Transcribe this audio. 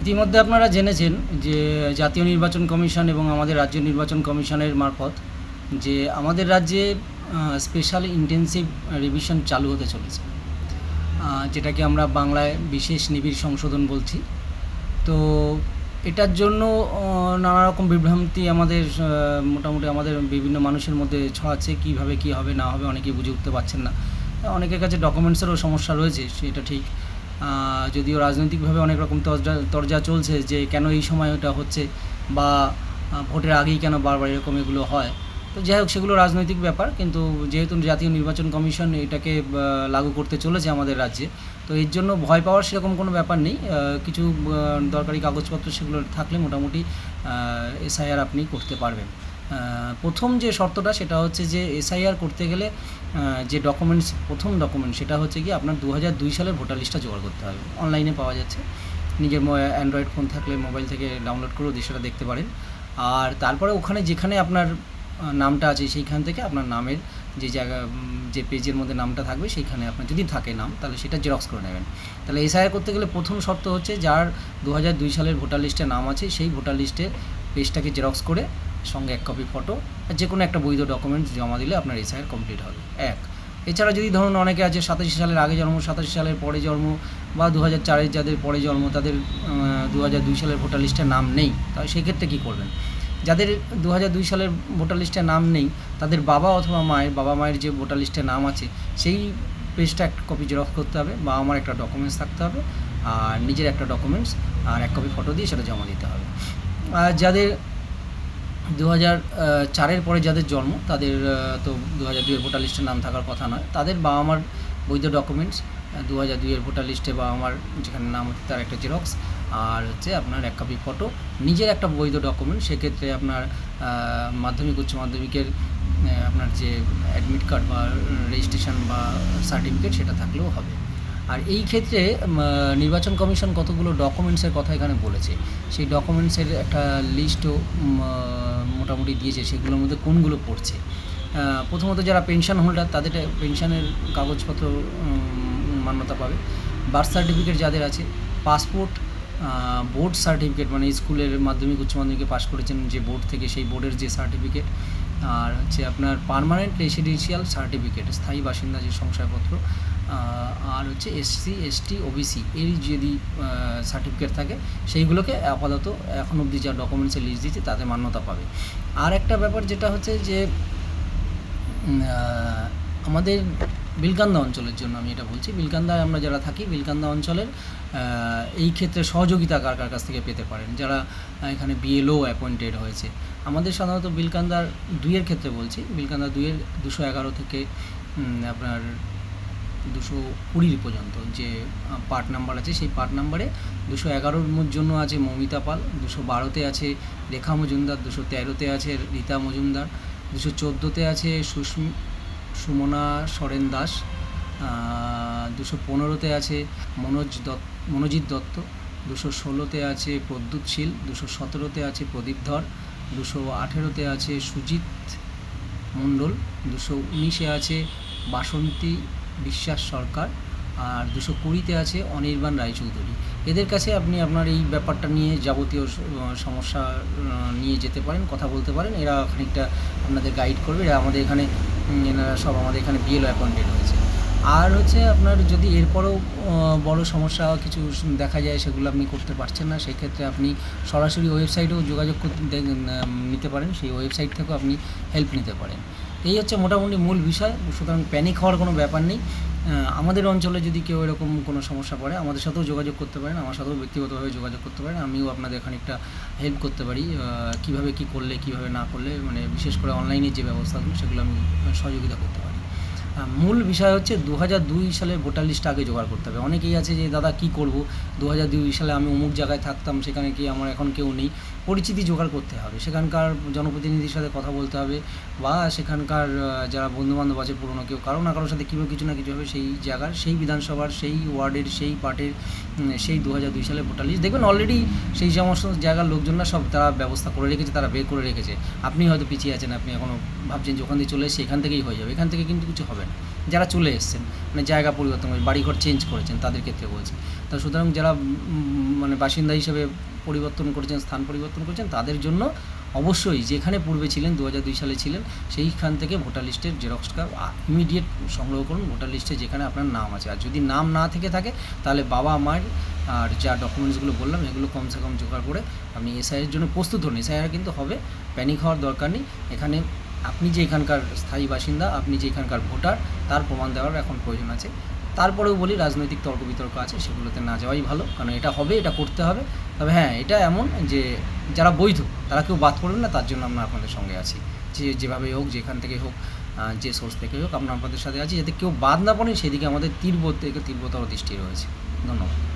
ইতিমধ্যে আপনারা জেনেছেন যে জাতীয় নির্বাচন কমিশন এবং আমাদের রাজ্য নির্বাচন কমিশনের মারফত যে আমাদের রাজ্যে স্পেশাল ইন্টেনসিভ রিভিশন চালু হতে চলেছে, যেটাকে আমরা বাংলায় বিশেষ নিবিড় সংশোধন বলছি। তো এটার জন্য নানা রকম বিভ্রান্তি আমাদের মোটামুটি আমাদের বিভিন্ন মানুষের মধ্যে ছড়াচ্ছে, কীভাবে কী হবে না হবে অনেকেই বুঝে উঠতে পারছেন না। অনেকের কাছে ডকুমেন্টসেরও সমস্যা রয়েছে, সেটা ঠিক। যদিও রাজনৈতিকভাবে অনেক রকম তরজা চলছে যে কেন এই সময় ওটা হচ্ছে, বা ভোটের আগেই কেন বারবার এরকম এগুলো হয়। তো যাই হোক, সেগুলো রাজনৈতিক ব্যাপার, কিন্তু যেহেতু জাতীয় নির্বাচন কমিশন এটাকে লাগু করতে চলেছে আমাদের রাজ্যে, তো এর জন্য ভয় পাওয়ার সেরকম কোনো ব্যাপার নেই। কিছু দরকারি কাগজপত্র সেগুলো থাকলে মোটামুটি এসআইআর আপনি করতে পারবেন। প্রথম যে শর্তটা সেটা হচ্ছে যে এসআইআর করতে গেলে যে প্রথম ডকুমেন্ট সেটা হচ্ছে কি আপনার 2002 সালের ভোটার লিস্টটা জোগাড় করতে হবে। অনলাইনে পাওয়া যাচ্ছে, নিজের অ্যান্ড্রয়েড ফোন থাকলে মোবাইল থেকে ডাউনলোড করেও সেটা দেখতে পারেন। আর তারপরে ওখানে যেখানে আপনার নামটা আছে সেইখান থেকে আপনার নামের যে জায়গা, যে পেজের মধ্যে নামটা থাকবে সেইখানে আপনার যদি থাকে নাম, তাহলে সেটা জেরক্স করে নেবেন। তাহলে এসআইআর করতে গেলে প্রথম শর্ত হচ্ছে যার 2002 সালের ভোটার লিস্টে নাম আছে সেই ভোটার লিস্টের পেজটাকে জেরক্স করে সঙ্গে 1 কপি ফটো আর যে কোনো একটা বৈধ ডকুমেন্টস জমা দিলে আপনার এসআইআর কমপ্লিট হবে। এছাড়া যদি ধরুন অনেকে আছে 87 সালের আগে জন্ম, 87 সালের পরে জন্ম, বা 2004-এর যাদের পরে জন্ম, তাদের 2002 সালের ভোটার লিস্টে নাম নেই, তাহলে সেক্ষেত্রে কী করবেন? যাদের 2002 সালের ভোটার লিস্টে নাম নেই, তাদের বাবা অথবা মায়ের যে ভোটার লিস্টে নাম আছে সেই পেজটা একটা কপি জেরক্স করতে হবে, বা আমার একটা ডকুমেন্টস থাকতে হবে, আর নিজের একটা ডকুমেন্টস আর 1 কপি ফটো দিয়ে সেটা জমা দিতে হবে। আর যাদের 2004-এর পরে যাদের জন্ম, তাদের তো 2002-এর ভোটার লিস্টে নাম থাকার কথা নয়, তাদের বাবা মার বৈধ ডকুমেন্টস 2002-এর ভোটার লিস্টে বাবা মার যেখানে নাম হচ্ছে তার একটা জেরক্স, আর হচ্ছে আপনার 1 কপি ফটো, নিজের একটা বৈধ ডকুমেন্ট। সেক্ষেত্রে আপনার মাধ্যমিক উচ্চ মাধ্যমিকের আপনার যে অ্যাডমিট কার্ড বা রেজিস্ট্রেশন বা সার্টিফিকেট সেটা থাকলেও হবে। আর এই ক্ষেত্রে নির্বাচন কমিশন কতগুলো ডকুমেন্টসের কথা এখানে বলেছে, সেই ডকুমেন্টসের একটা লিস্টও মোটামুটি দিয়েছে, সেগুলোর মধ্যে কোনগুলো পড়ছে। প্রথমত যারা পেনশন হোল্ডার, তাদের পেনশনের কাগজপত্র মান্যতা পাবে। বার্থ সার্টিফিকেট যাদের আছে, পাসপোর্ট, বোর্ড সার্টিফিকেট মানে স্কুলের মাধ্যমিক উচ্চ মাধ্যমিকে পাস করেছেন যে বোর্ড থেকে, সেই বোর্ডের যে সার্টিফিকেট, আর হচ্ছে আপনার পার্মানেন্ট রেসিডেন্সিয়াল সার্টিফিকেট, স্থায়ী বাসিন্দা যে শংসাপত্র, আর হচ্ছে SC ST OBC এর যদি সার্টিফিকেট থাকে, সেইগুলোকে আপাতত এখন অবধি যা ডকুমেন্টসের লিস্ট দিচ্ছে তাতে মান্যতা পাবে। আর একটা ব্যাপার যেটা হচ্ছে যে আমাদের বিলকান্দা অঞ্চলের জন্য আমি এটা বলছি, বিলকান্দায় আমরা যারা থাকি, বিলকান্দা অঞ্চলের এই ক্ষেত্রে সহযোগিতা কার কাছ থেকে পেতে পারেন, যারা এখানে BLO অ্যাপয়েন্টেড হয়েছে। আমাদের সাধারণত বিলকান্দার 2-এর ক্ষেত্রে বলছি, বিলকান্দা 2-এর 211 থেকে আপনার 220 পর্যন্ত যে পার্ট নাম্বার আছে, সেই পার্ট নাম্বারে 211-র জন্য আছে মৌমিতা পাল, 212-তে আছে রেখা মজুমদার, 213-তে আছে রীতা মজুমদার, 214-তে আছে সুমনা সরেন দাস, 215-তে আছে মনোজিৎ দত্ত, 216-তে আছে প্রদ্যুৎ শীল, 217-তে আছে প্রদীপ ধর, 218-তে আছে সুজিত মণ্ডল, 219-এ আছে বাসন্তী বিশ্বাস সরকার, আর 220-তে আছে অনির্বাণ রায়চৌধুরী। এদের কাছে আপনি আপনার এই ব্যাপারটা নিয়ে যাবতীয় সমস্যা নিয়ে যেতে পারেন, কথা বলতে পারেন, এরা খানিকটা আপনাদের গাইড করবে। এরা আমাদের এখানে এনারা সব আমাদের এখানে BLO অ্যাপয়েন্টেড হয়েছে। আর হচ্ছে আপনার যদি এরপরেও বড় সমস্যা কিছু দেখা যায়, সেগুলো আপনি করতে পারছেন না, সেই ক্ষেত্রে আপনি সরাসরি ওয়েবসাইটেও যোগাযোগ নিতে পারেন, সেই ওয়েবসাইট থেকেও আপনি হেল্প নিতে পারেন। এই হচ্ছে মোটামুটি মূল বিষয়। সুতরাং প্যানিক হওয়ার কোনো ব্যাপার নেই। আমাদের অঞ্চলে যদি কেউ এরকম কোনো সমস্যা পড়ে, আমাদের সাথেও যোগাযোগ করতে পারেন, আমার সাথেও ব্যক্তিগতভাবে যোগাযোগ করতে পারেন। আমিও আপনাদের খানিকটা হেল্প করতে পারি, কীভাবে কী করলে কীভাবে না করলে, মানে বিশেষ করে অনলাইনের যে ব্যবস্থাগুলো সেগুলো আমি সহযোগিতা করতে পারি। মূল বিষয় হচ্ছে 2002 সালের ভোটার লিস্ট আগে জোগাড় করতে হবে। অনেকেই আছে যে দাদা কী করব, 2002 সালে আমি অমুক জায়গায় থাকতাম, সেখানে কি আমার এখন কেউ নেই। পরিচিতি জোগাড় করতে হবে, সেখানকার জনপ্রতিনিধির সাথে কথা বলতে হবে, বা সেখানকার যারা বন্ধুবান্ধব আছে পুরনো কেউ, কারো না কারোর সাথে কিছু না কিছু হবে, সেই জায়গার, সেই বিধানসভার, সেই ওয়ার্ডের, সেই পার্টের, সেই 2002 সালের ভোটার লিস্ট দেখবেন অলরেডি সেই সমস্ত জায়গার লোকজনরা সব তারা ব্যবস্থা করে রেখেছে, তারা বের করে রেখেছে। আপনি হয়তো পিছিয়ে আছেন, আপনি এখনও ভাবছেন যে ওখান দিয়ে চলে এসে এখান থেকেই হয়ে যাবে, এখান থেকে কিন্তু কিছু হবে না। যারা চলে এসছেন, মানে জায়গা পরিবর্তন করে বাড়িঘর চেঞ্জ করেছেন, তাদের ক্ষেত্রে বলছি। তা সুতরাং যারা মানে বাসিন্দা হিসেবে পরিবর্তন করেছেন, স্থান পরিবর্তন করেছেন, তাদের জন্য অবশ্যই যেখানে পূর্বে ছিলেন 2002 সালে ছিলেন সেইখান থেকে ভোটার লিস্টের জেরক্সটা ইমিডিয়েট সংগ্রহ করুন। ভোটার লিস্টে যেখানে আপনার নাম আছে, আর যদি নাম না থেকে থাকে তাহলে বাবা মায়ের আর যা ডকুমেন্টসগুলো বললাম এগুলো কমসে কম জোগাড় করে আপনি এসআইয়ের জন্য প্রস্তুত হন। এসআইআর কিন্তু হবে, প্যানিক হওয়ার দরকার নেই। এখানে আপনি যে এখানকার স্থায়ী বাসিন্দা, আপনি যে এখানকার ভোটার, তার প্রমাণ দেওয়ার এখন প্রয়োজন আছে। তারপরেও বলি রাজনৈতিক তর্ক বিতর্ক আছে, সেগুলোতে না যাওয়াই ভালো, কারণ এটা হবে, এটা করতে হবে। তবে হ্যাঁ, এটা এমন যে যারা বৈধ তারা কেউ বাদ পড়বেন না, তার জন্য আমরা আপনাদের সঙ্গে আছি। যেভাবেই হোক, যেখান থেকে হোক, যে সোর্স থেকে হোক, আমরা আপনাদের সাথে আছি, যাতে কেউ বাদ না পড়েন সেদিকে আমাদের তীব্রতর দৃষ্টি রয়েছে। ধন্যবাদ।